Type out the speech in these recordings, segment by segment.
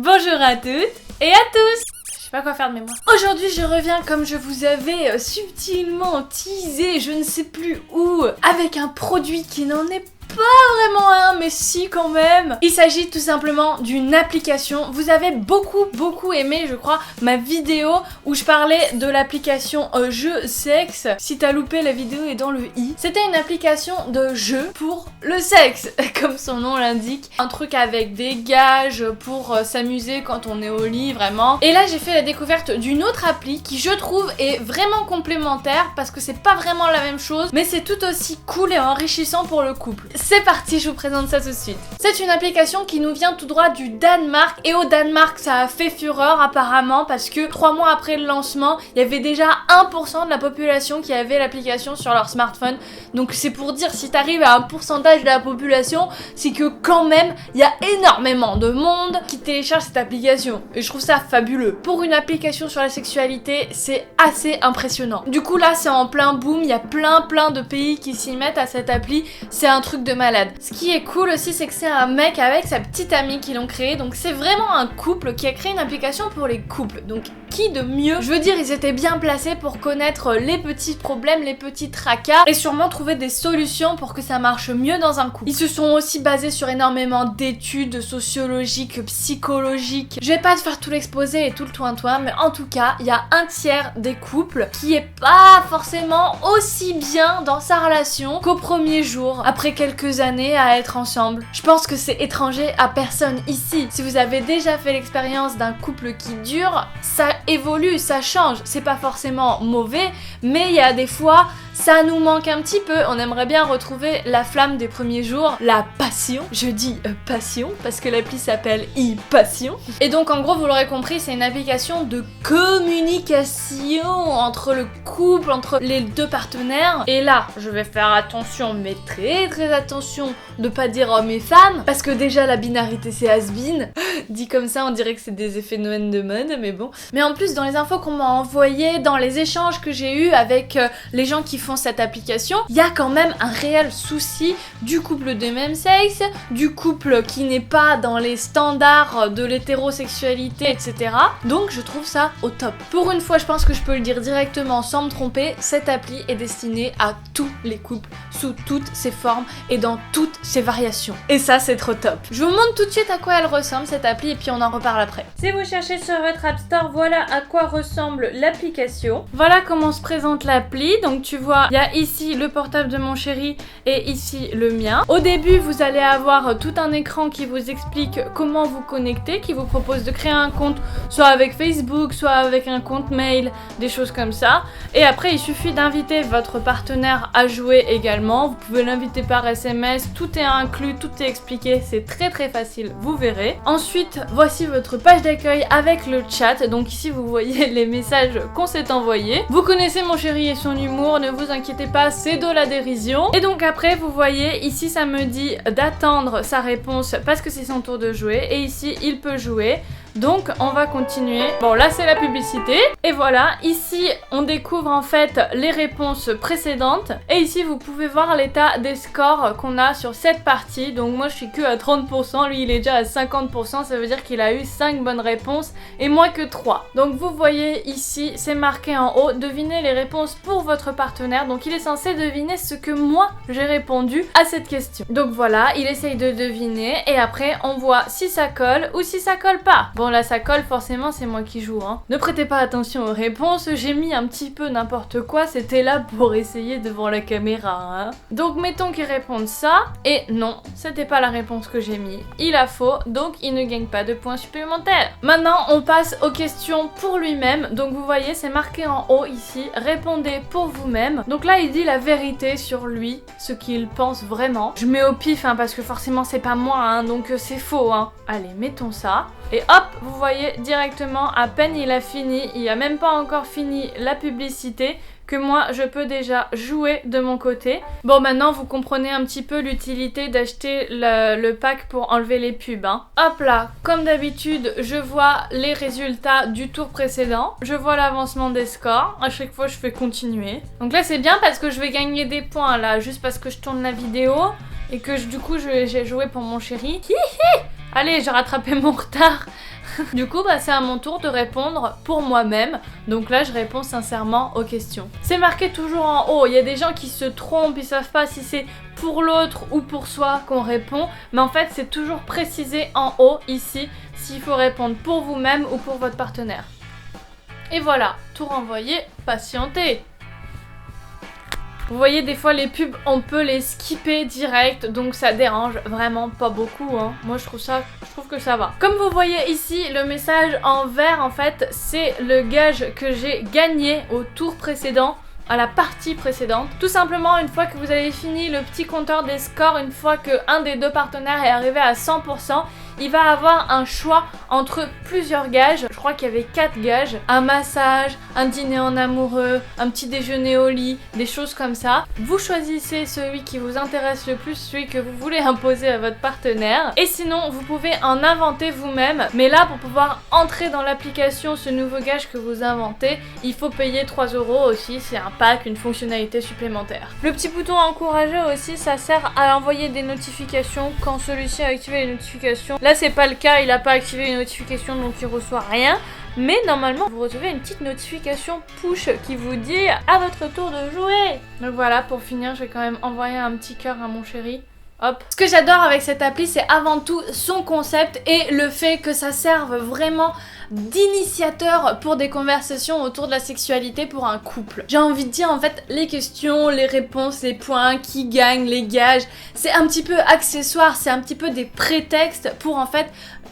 Bonjour à toutes et à tous. Je sais pas quoi faire de mémoire. Aujourd'hui je reviens comme je vous avais subtilement teasé, je ne sais plus où, avec un produit qui n'en est pas vraiment un, mais si quand même. Il s'agit tout simplement d'une application. Vous avez beaucoup aimé, je crois, ma vidéo où je parlais de l'application jeu sexe. Si t'as loupé, la vidéo est dans le i. C'était une application de jeu pour le sexe, comme son nom l'indique. Un truc avec des gages pour s'amuser quand on est au lit, vraiment. Et là, j'ai fait la découverte d'une autre appli qui, je trouve, est vraiment complémentaire parce que c'est pas vraiment la même chose, mais c'est tout aussi cool et enrichissant pour le couple. C'est parti, je vous présente ça tout de suite. C'est une application qui nous vient tout droit du Danemark, et au Danemark ça a fait fureur apparemment parce que 3 mois après le lancement, il y avait déjà 1% de la population qui avait l'application sur leur smartphone. Donc c'est pour dire, si t'arrives à un pourcentage de la population, c'est que quand même il y a énormément de monde qui télécharge cette application. Et je trouve ça fabuleux. Pour une application sur la sexualité, c'est assez impressionnant. Du coup là c'est en plein boom, il y a plein de pays qui s'y mettent à cette appli. C'est un truc de malade. Ce qui est cool aussi, c'est que c'est un mec avec sa petite amie qui l'ont créé, donc c'est vraiment un couple qui a créé une application pour les couples. Donc qui de mieux? Je veux dire, ils étaient bien placés pour connaître les petits problèmes, les petits tracas, et sûrement trouver des solutions pour que ça marche mieux dans un couple. Ils se sont aussi basés sur énormément d'études sociologiques, psychologiques. Je vais pas te faire tout l'exposé et tout le toin-toin, mais en tout cas, il y a un tiers des couples qui est pas forcément aussi bien dans sa relation qu'au premier jour, après quelques années à être ensemble. Je pense que c'est étranger à personne ici. Si vous avez déjà fait l'expérience d'un couple qui dure, ça évolue, ça change. C'est pas forcément mauvais, mais il y a des fois, ça nous manque un petit peu. On aimerait bien retrouver la flamme des premiers jours, la passion. Je dis passion parce que l'appli s'appelle e-passion. Et donc en gros, vous l'aurez compris, c'est une application de communication entre le couple, entre les deux partenaires. Et là, je vais faire attention, mais très attention de pas dire hommes et femmes, parce que déjà la binarité c'est has-been. Dit comme ça, on dirait que c'est des effets Noël de mode, mais bon. Mais en plus, dans les infos qu'on m'a envoyées, dans les échanges que j'ai eus avec les gens qui font cette application, il y a quand même un réel souci du couple de même sexe, du couple qui n'est pas dans les standards de l'hétérosexualité, etc. Donc je trouve ça au top. Pour une fois, je pense que je peux le dire directement sans me tromper, cette appli est destinée à tous les couples, sous toutes ses formes et dans toutes ses variations. Et ça, c'est trop top. Je vous montre tout de suite à quoi elle ressemble cette appli et puis on en reparle après. Si vous cherchez sur votre App Store, voilà à quoi ressemble l'application. Voilà comment se présente l'appli. Donc tu vois, il y a ici le portable de mon chéri et ici le mien. Au début, vous allez avoir tout un écran qui vous explique comment vous connecter, qui vous propose de créer un compte soit avec Facebook, soit avec un compte mail, des choses comme ça. Et après, il suffit d'inviter votre partenaire à jouer également. Vous pouvez l'inviter par SMS, tout est inclus, tout est expliqué, c'est très facile, vous verrez. Ensuite, voici votre page d'accueil avec le chat. Donc ici, vous voyez les messages qu'on s'est envoyés. Vous connaissez mon chéri et son humour, ne vous inquiétez pas, c'est de la dérision. Et donc après, vous voyez, ici, ça me dit d'attendre sa réponse parce que c'est son tour de jouer. Et ici, il peut jouer. Donc on va continuer. Bon là c'est la publicité. Et voilà, ici on découvre en fait les réponses précédentes. Et ici vous pouvez voir l'état des scores qu'on a sur cette partie. Donc moi je suis que à 30%, lui il est déjà à 50%. Ça veut dire qu'il a eu 5 bonnes réponses et moins que 3. Donc vous voyez ici, c'est marqué en haut, devinez les réponses pour votre partenaire. Donc il est censé deviner ce que moi j'ai répondu à cette question. Donc voilà, il essaye de deviner et après on voit si ça colle ou si ça colle pas. Bon là ça colle, forcément c'est moi qui joue hein. Ne prêtez pas attention aux réponses, j'ai mis un petit peu n'importe quoi, c'était là pour essayer devant la caméra hein. Donc mettons qu'il réponde ça, et non, c'était pas la réponse que j'ai mis, il a faux, donc il ne gagne pas de points supplémentaires. Maintenant on passe aux questions pour lui-même, donc vous voyez c'est marqué en haut ici, répondez pour vous-même. Donc là il dit la vérité sur lui, ce qu'il pense vraiment. Je mets au pif hein, parce que forcément c'est pas moi hein, donc c'est faux hein. Allez mettons ça. Et hop, vous voyez directement, à peine il a fini, il a même pas encore fini la publicité, que moi je peux déjà jouer de mon côté. Bon maintenant vous comprenez un petit peu l'utilité d'acheter le pack pour enlever les pubs hein. Hop là, comme d'habitude je vois les résultats du tour précédent, je vois l'avancement des scores, à chaque fois je fais continuer. Donc là c'est bien parce que je vais gagner des points là, juste parce que je tourne la vidéo et que du coup j'ai joué pour mon chéri. Allez, j'ai rattrapé mon retard Du coup, c'est à mon tour de répondre pour moi-même. Donc là, je réponds sincèrement aux questions. C'est marqué toujours en haut. Il y a des gens qui se trompent, ils savent pas si c'est pour l'autre ou pour soi qu'on répond. Mais en fait, c'est toujours précisé en haut, ici, s'il faut répondre pour vous-même ou pour votre partenaire. Et voilà, tout renvoyé, patientez. Vous voyez, des fois les pubs, on peut les skipper direct, donc ça dérange vraiment pas beaucoup, hein. Moi je trouve que ça va. Comme vous voyez ici, le message en vert, en fait, c'est le gage que j'ai gagné au tour précédent, à la partie précédente. Tout simplement, une fois que vous avez fini le petit compteur des scores, une fois qu'un des deux partenaires est arrivé à 100%, il va avoir un choix entre plusieurs gages. Je crois qu'il y avait 4 gages. Un massage, un dîner en amoureux, un petit déjeuner au lit, des choses comme ça. Vous choisissez celui qui vous intéresse le plus, celui que vous voulez imposer à votre partenaire. Et sinon, vous pouvez en inventer vous-même. Mais là, pour pouvoir entrer dans l'application ce nouveau gage que vous inventez, il faut payer 3 € aussi. C'est un pack, une fonctionnalité supplémentaire. Le petit bouton encourager aussi, ça sert à envoyer des notifications quand celui-ci a activé les notifications. Là, c'est pas le cas, il a pas activé les notifications, donc il reçoit rien. Mais normalement, vous recevez une petite notification push qui vous dit à votre tour de jouer. Donc voilà, pour finir, je vais quand même envoyer un petit cœur à mon chéri. Hop. Ce que j'adore avec cette appli, c'est avant tout son concept et le fait que ça serve vraiment d'initiateur pour des conversations autour de la sexualité pour un couple. J'ai envie de dire, en fait, les questions, les réponses, les points, qui gagne, les gages, c'est un petit peu accessoire, c'est un petit peu des prétextes pour en fait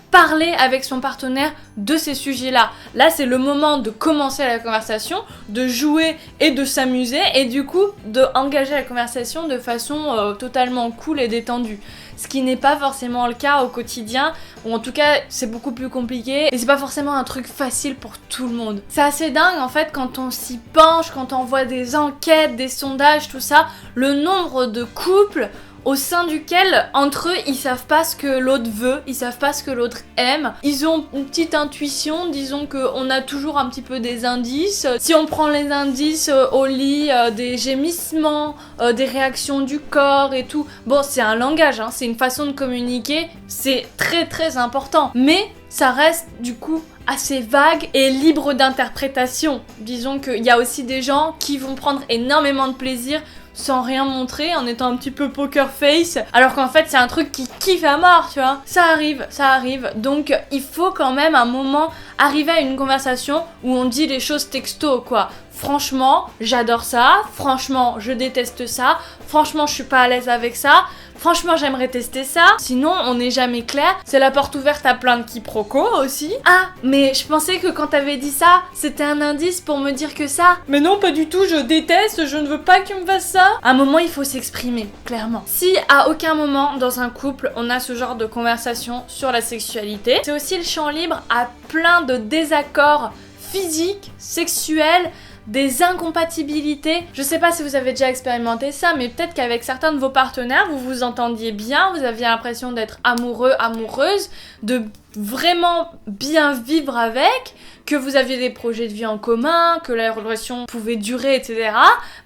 parler avec son partenaire de ces sujets-là. Là, c'est le moment de commencer la conversation, de jouer et de s'amuser, et du coup, de engager la conversation de façon totalement cool et détendue. Ce qui n'est pas forcément le cas au quotidien, ou en tout cas, c'est beaucoup plus compliqué, et c'est pas forcément un truc facile pour tout le monde. C'est assez dingue, en fait, quand on s'y penche, quand on voit des enquêtes, des sondages, tout ça, le nombre de couples au sein duquel, entre eux, ils savent pas ce que l'autre veut, ils savent pas ce que l'autre aime, ils ont une petite intuition, disons qu'on a toujours un petit peu des indices. Si on prend les indices au lit, des gémissements, des réactions du corps et tout, bon, c'est un langage, hein, c'est une façon de communiquer, c'est très très important, mais ça reste du coup assez vague et libre d'interprétation. Disons qu'il y a aussi des gens qui vont prendre énormément de plaisir sans rien montrer, en étant un petit peu poker face, alors qu'en fait c'est un truc qui kiffe à mort, tu vois. Ça arrive, donc il faut quand même un moment arriver à une conversation où on dit les choses texto, quoi. Franchement, j'adore ça, franchement, je déteste ça, franchement, je suis pas à l'aise avec ça, franchement, j'aimerais tester ça. Sinon, on n'est jamais clair. C'est la porte ouverte à plein de quiproquos aussi. Ah, mais je pensais que quand t'avais dit ça, c'était un indice pour me dire que ça. Mais non, pas du tout, je déteste, je ne veux pas que tu me fasses ça. À un moment, il faut s'exprimer, clairement. Si à aucun moment dans un couple, on a ce genre de conversation sur la sexualité, c'est aussi le champ libre à plein de désaccords physiques, sexuels, des incompatibilités. Je sais pas si vous avez déjà expérimenté ça, mais peut-être qu'avec certains de vos partenaires, vous vous entendiez bien, vous aviez l'impression d'être amoureux, amoureuse, de vraiment bien vivre avec, que vous aviez des projets de vie en commun, que la relation pouvait durer, etc.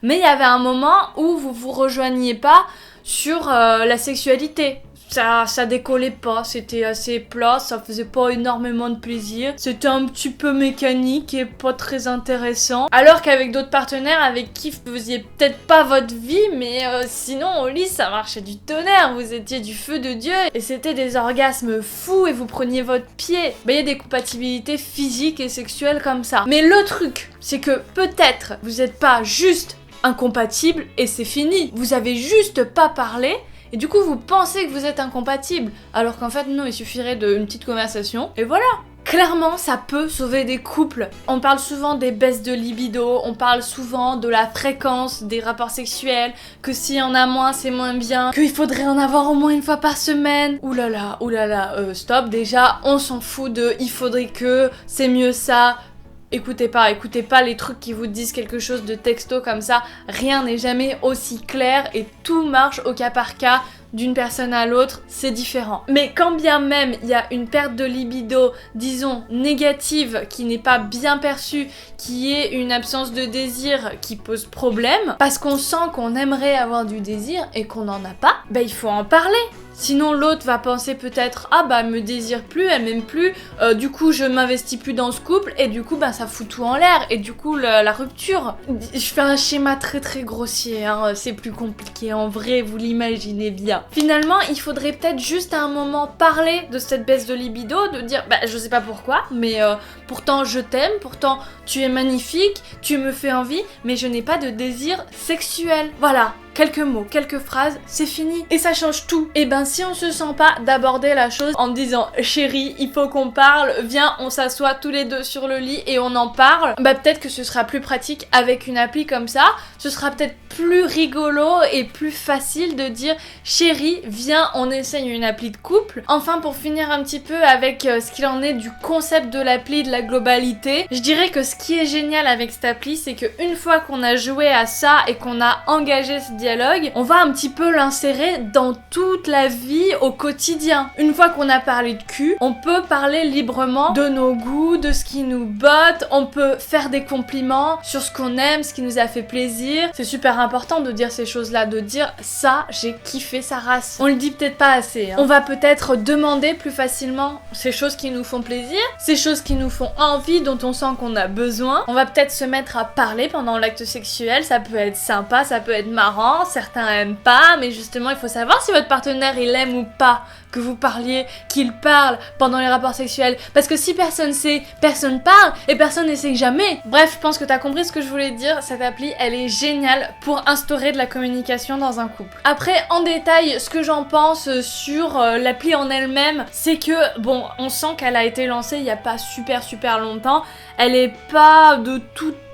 Mais il y avait un moment où vous vous rejoigniez pas sur la sexualité. Ça décollait pas, c'était assez plat, ça faisait pas énormément de plaisir, c'était un petit peu mécanique et pas très intéressant. Alors qu'avec d'autres partenaires avec qui vous faisiez peut-être pas votre vie, mais sinon au lit ça marchait du tonnerre, vous étiez du feu de Dieu et c'était des orgasmes fous et vous preniez votre pied. Il y a des compatibilités physiques et sexuelles comme ça. Mais le truc, c'est que peut-être vous êtes pas juste incompatibles et c'est fini. Vous avez juste pas parlé. Et du coup, vous pensez que vous êtes incompatible, alors qu'en fait, non, il suffirait d'une petite conversation, et voilà. Clairement, ça peut sauver des couples. On parle souvent des baisses de libido, on parle souvent de la fréquence des rapports sexuels, que s'il y en a moins, c'est moins bien, qu'il faudrait en avoir au moins une fois par semaine. Oulala, stop, déjà, on s'en fout de « il faudrait que », c'est mieux ça. Écoutez pas les trucs qui vous disent quelque chose de texto comme ça, rien n'est jamais aussi clair et tout marche au cas par cas, d'une personne à l'autre, c'est différent. Mais quand bien même il y a une perte de libido, disons négative, qui n'est pas bien perçue, qui est une absence de désir qui pose problème, parce qu'on sent qu'on aimerait avoir du désir et qu'on n'en a pas, il faut en parler. Sinon l'autre va penser peut-être ah bah elle me désire plus, elle m'aime plus, du coup je m'investis plus dans ce couple et du coup bah ça fout tout en l'air et du coup la rupture. Je fais un schéma très très grossier, hein, c'est plus compliqué en vrai, vous l'imaginez bien. Finalement il faudrait peut-être juste à un moment parler de cette baisse de libido, de dire bah je sais pas pourquoi mais pourtant je t'aime, pourtant tu es magnifique, tu me fais envie mais je n'ai pas de désir sexuel. Voilà. Quelques mots, quelques phrases, c'est fini. Et ça change tout. Et ben si on se sent pas d'aborder la chose en disant chérie, il faut qu'on parle, viens, on s'assoit tous les deux sur le lit et on en parle, bah peut-être que ce sera plus pratique avec une appli comme ça. Ce sera peut-être plus rigolo et plus facile de dire chérie, viens, on essaye une appli de couple. Enfin, pour finir un petit peu avec ce qu'il en est du concept de l'appli, de la globalité, je dirais que ce qui est génial avec cette appli, c'est que une fois qu'on a joué à ça et qu'on a engagé ce dialogue, on va un petit peu l'insérer dans toute la vie au quotidien. Une fois qu'on a parlé de cul, on peut parler librement de nos goûts, de ce qui nous botte, on peut faire des compliments sur ce qu'on aime, ce qui nous a fait plaisir. C'est super important de dire ces choses-là, de dire ça, j'ai kiffé sa race. On le dit peut-être pas assez, hein. On va peut-être demander plus facilement ces choses qui nous font plaisir, ces choses qui nous font envie, dont on sent qu'on a besoin. On va peut-être se mettre à parler pendant l'acte sexuel, ça peut être sympa, ça peut être marrant. Certains aiment pas, mais justement il faut savoir si votre partenaire il aime ou pas que vous parliez, qu'il parle pendant les rapports sexuels, parce que si personne sait, personne parle et personne n'essaie jamais. Bref, je pense que t'as compris ce que je voulais dire, cette appli elle est géniale pour instaurer de la communication dans un couple. Après en détail ce que j'en pense sur l'appli en elle-même, c'est que bon, on sent qu'elle a été lancée il y a pas super longtemps, elle est pas de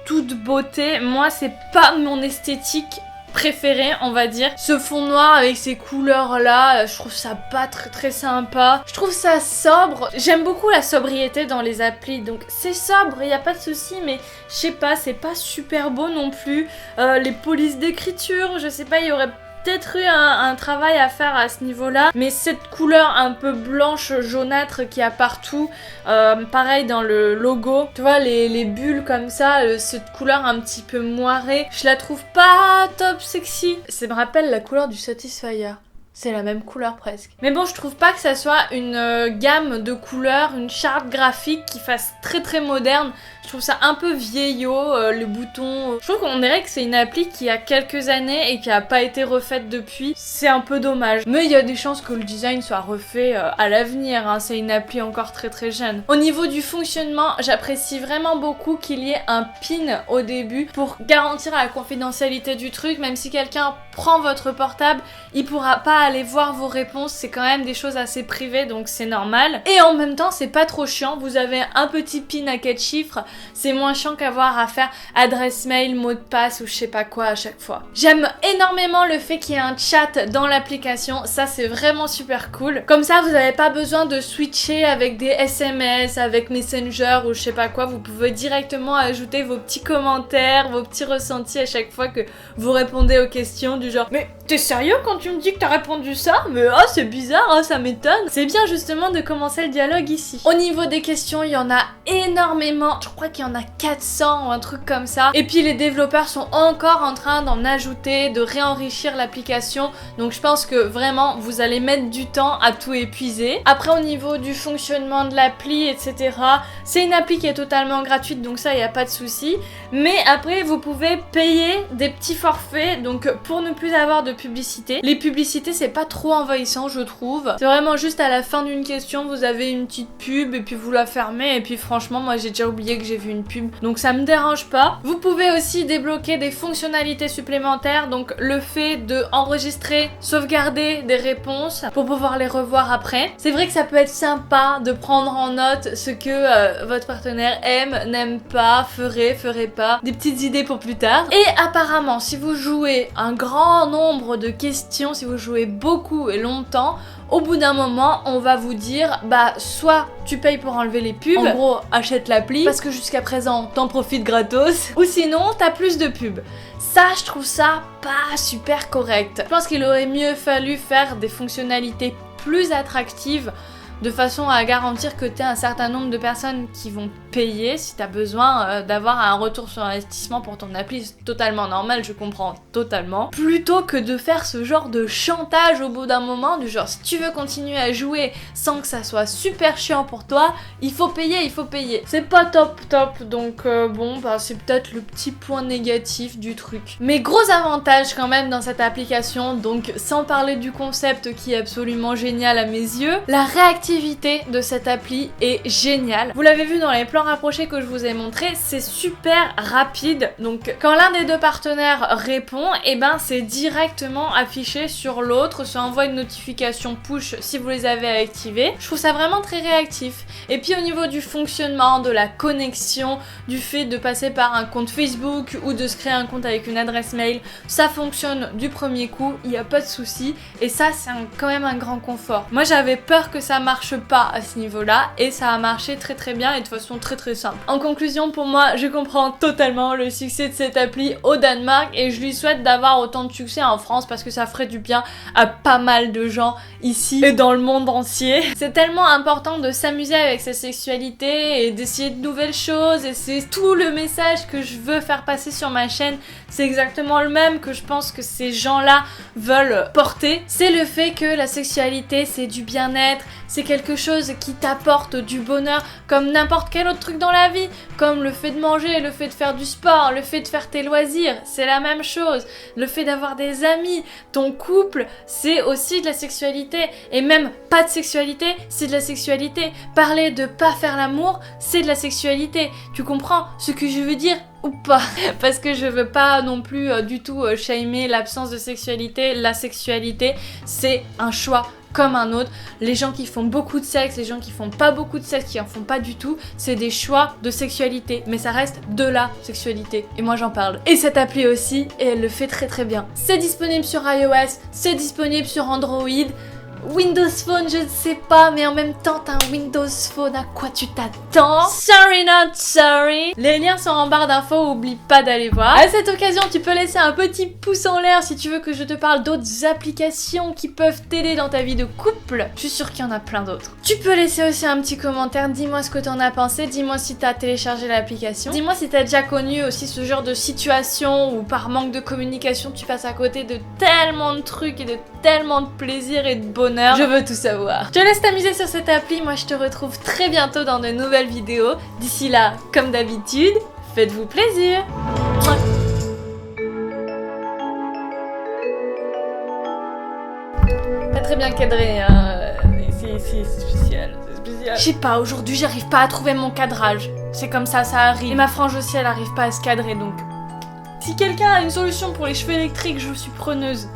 toute beauté, moi c'est pas mon esthétique préféré, on va dire. Ce fond noir avec ces couleurs là, je trouve ça pas très sympa. Je trouve ça sobre. J'aime beaucoup la sobriété dans les applis, donc c'est sobre, y a pas de souci, mais je sais pas, c'est pas super beau non plus. Les polices d'écriture, je sais pas, il y aurait peut-être eu un travail à faire à ce niveau-là, mais cette couleur un peu blanche jaunâtre qu'il y a partout, pareil dans le logo, tu vois les bulles comme ça, cette couleur un petit peu moirée, je la trouve pas top sexy. Ça me rappelle la couleur du Satisfyer. C'est la même couleur presque. Mais bon, je trouve pas que ça soit une gamme de couleurs, une charte graphique qui fasse très moderne. Je trouve ça un peu vieillot, les boutons. Je trouve qu'on dirait que c'est une appli qui a quelques années et qui a pas été refaite depuis. C'est un peu dommage. Mais il y a des chances que le design soit refait à l'avenir, hein. C'est une appli encore très jeune. Au niveau du fonctionnement, j'apprécie vraiment beaucoup qu'il y ait un pin au début pour garantir la confidentialité du truc. Même si quelqu'un prend votre portable, il pourra pas aller voir vos réponses. C'est quand même des choses assez privées, donc c'est normal. Et en même temps, c'est pas trop chiant. Vous avez un petit pin à 4 chiffres. C'est moins chiant qu'avoir à faire adresse mail, mot de passe ou je sais pas quoi à chaque fois. J'aime énormément le fait qu'il y ait un chat dans l'application, ça c'est vraiment super cool. Comme ça vous n'avez pas besoin de switcher avec des SMS, avec Messenger ou je sais pas quoi, vous pouvez directement ajouter vos petits commentaires, vos petits ressentis à chaque fois que vous répondez aux questions du genre mais t'es sérieux quand tu me dis que t'as répondu ça? Mais oh c'est bizarre, oh, ça m'étonne. C'est bien justement de commencer le dialogue ici. Au niveau des questions, il y en a énormément. Je crois qu'il y en a 400 ou un truc comme ça. Et puis les développeurs sont encore en train d'en ajouter, de réenrichir l'application. Donc je pense que vraiment vous allez mettre du temps à tout épuiser. Après au niveau du fonctionnement de l'appli, etc. C'est une appli qui est totalement gratuite, donc ça il n'y a pas de souci. Mais après vous pouvez payer des petits forfaits, donc pour ne plus avoir de publicité. Les publicités c'est pas trop envahissant je trouve. C'est vraiment juste à la fin d'une question vous avez une petite pub et puis vous la fermez et puis franchement moi j'ai déjà oublié que j'ai vu une pub donc ça me dérange pas. Vous pouvez aussi débloquer des fonctionnalités supplémentaires, donc le fait de enregistrer, sauvegarder des réponses pour pouvoir les revoir après. C'est vrai que ça peut être sympa de prendre en note ce que votre partenaire aime, n'aime pas, ferait pas, des petites idées pour plus tard. Et apparemment si vous jouez un grand nombre de questions, si vous jouez beaucoup et longtemps, au bout d'un moment, on va vous dire, bah, soit tu payes pour enlever les pubs, en gros, achète l'appli, parce que jusqu'à présent, t'en profites gratos, ou sinon, t'as plus de pubs. Ça, je trouve ça pas super correct. Je pense qu'il aurait mieux fallu faire des fonctionnalités plus attractives de façon à garantir que tu aies un certain nombre de personnes qui vont payer si tu as besoin d'avoir un retour sur investissement pour ton appli. C'est totalement normal, je comprends totalement. Plutôt que de faire ce genre de chantage au bout d'un moment, du genre si tu veux continuer à jouer sans que ça soit super chiant pour toi, il faut payer, il faut payer. C'est pas top, donc bon, bah c'est peut-être le petit point négatif du truc. Mais gros avantage quand même dans cette application, donc sans parler du concept qui est absolument génial à mes yeux, la réactivité de cette appli est géniale. Vous l'avez vu dans les plans rapprochés que je vous ai montré, c'est super rapide. Donc quand l'un des deux partenaires répond, et ben c'est directement affiché sur l'autre, ça envoie une notification push si vous les avez activés. Je trouve ça vraiment très réactif. Et puis au niveau du fonctionnement, de la connexion, du fait de passer par un compte Facebook ou de se créer un compte avec une adresse mail, ça fonctionne du premier coup, il n'y a pas de souci. Et ça c'est quand même un grand confort. Moi j'avais peur que ça marche pas à ce niveau-là et ça a marché très très bien et de façon très simple. En conclusion, pour moi, je comprends totalement le succès de cette appli au Danemark et je lui souhaite d'avoir autant de succès en France parce que ça ferait du bien à pas mal de gens ici et dans le monde entier. C'est tellement important de s'amuser avec sa sexualité et d'essayer de nouvelles choses et c'est tout le message que je veux faire passer sur ma chaîne. C'est exactement le même que je pense que ces gens-là veulent porter. C'est le fait que la sexualité, c'est du bien-être, c'est quelque chose qui t'apporte du bonheur comme n'importe quel autre truc dans la vie, comme le fait de manger, le fait de faire du sport, le fait de faire tes loisirs, c'est la même chose. Le fait d'avoir des amis, ton couple, c'est aussi de la sexualité. Et même pas de sexualité, c'est de la sexualité. Parler de pas faire l'amour, c'est de la sexualité. Tu comprends ce que je veux dire ou pas? Parce que je veux pas non plus du tout shamer l'absence de sexualité. La sexualité, c'est un choix comme un autre. Les gens qui font beaucoup de sexe, les gens qui font pas beaucoup de sexe, qui en font pas du tout, c'est des choix de sexualité, mais ça reste de la sexualité et moi j'en parle. Et cette appli aussi, et elle le fait très bien. C'est disponible sur iOS, c'est disponible sur Android, Windows Phone, je ne sais pas, mais en même temps, t'as un Windows Phone, à quoi tu t'attends? Sorry not sorry. Les liens sont en barre d'infos, oublie pas d'aller voir. À cette occasion, tu peux laisser un petit pouce en l'air si tu veux que je te parle d'autres applications qui peuvent t'aider dans ta vie de couple. Je suis sûre qu'il y en a plein d'autres. Tu peux laisser aussi un petit commentaire, dis-moi ce que t'en as pensé, dis-moi si t'as téléchargé l'application. Dis-moi si t'as déjà connu aussi ce genre de situation où par manque de communication, tu passes à côté de tellement de trucs et de tellement de plaisir et de bonheur. Je veux tout savoir. Je te laisse t'amuser sur cette appli, moi je te retrouve très bientôt dans de nouvelles vidéos. D'ici là, comme d'habitude, faites-vous plaisir. Pas très bien cadré, hein. C'est spécial, c'est spécial. Je sais pas, aujourd'hui j'arrive pas à trouver mon cadrage. C'est comme ça arrive. Et ma frange aussi, elle arrive pas à se cadrer, donc... Si quelqu'un a une solution pour les cheveux électriques, je suis preneuse.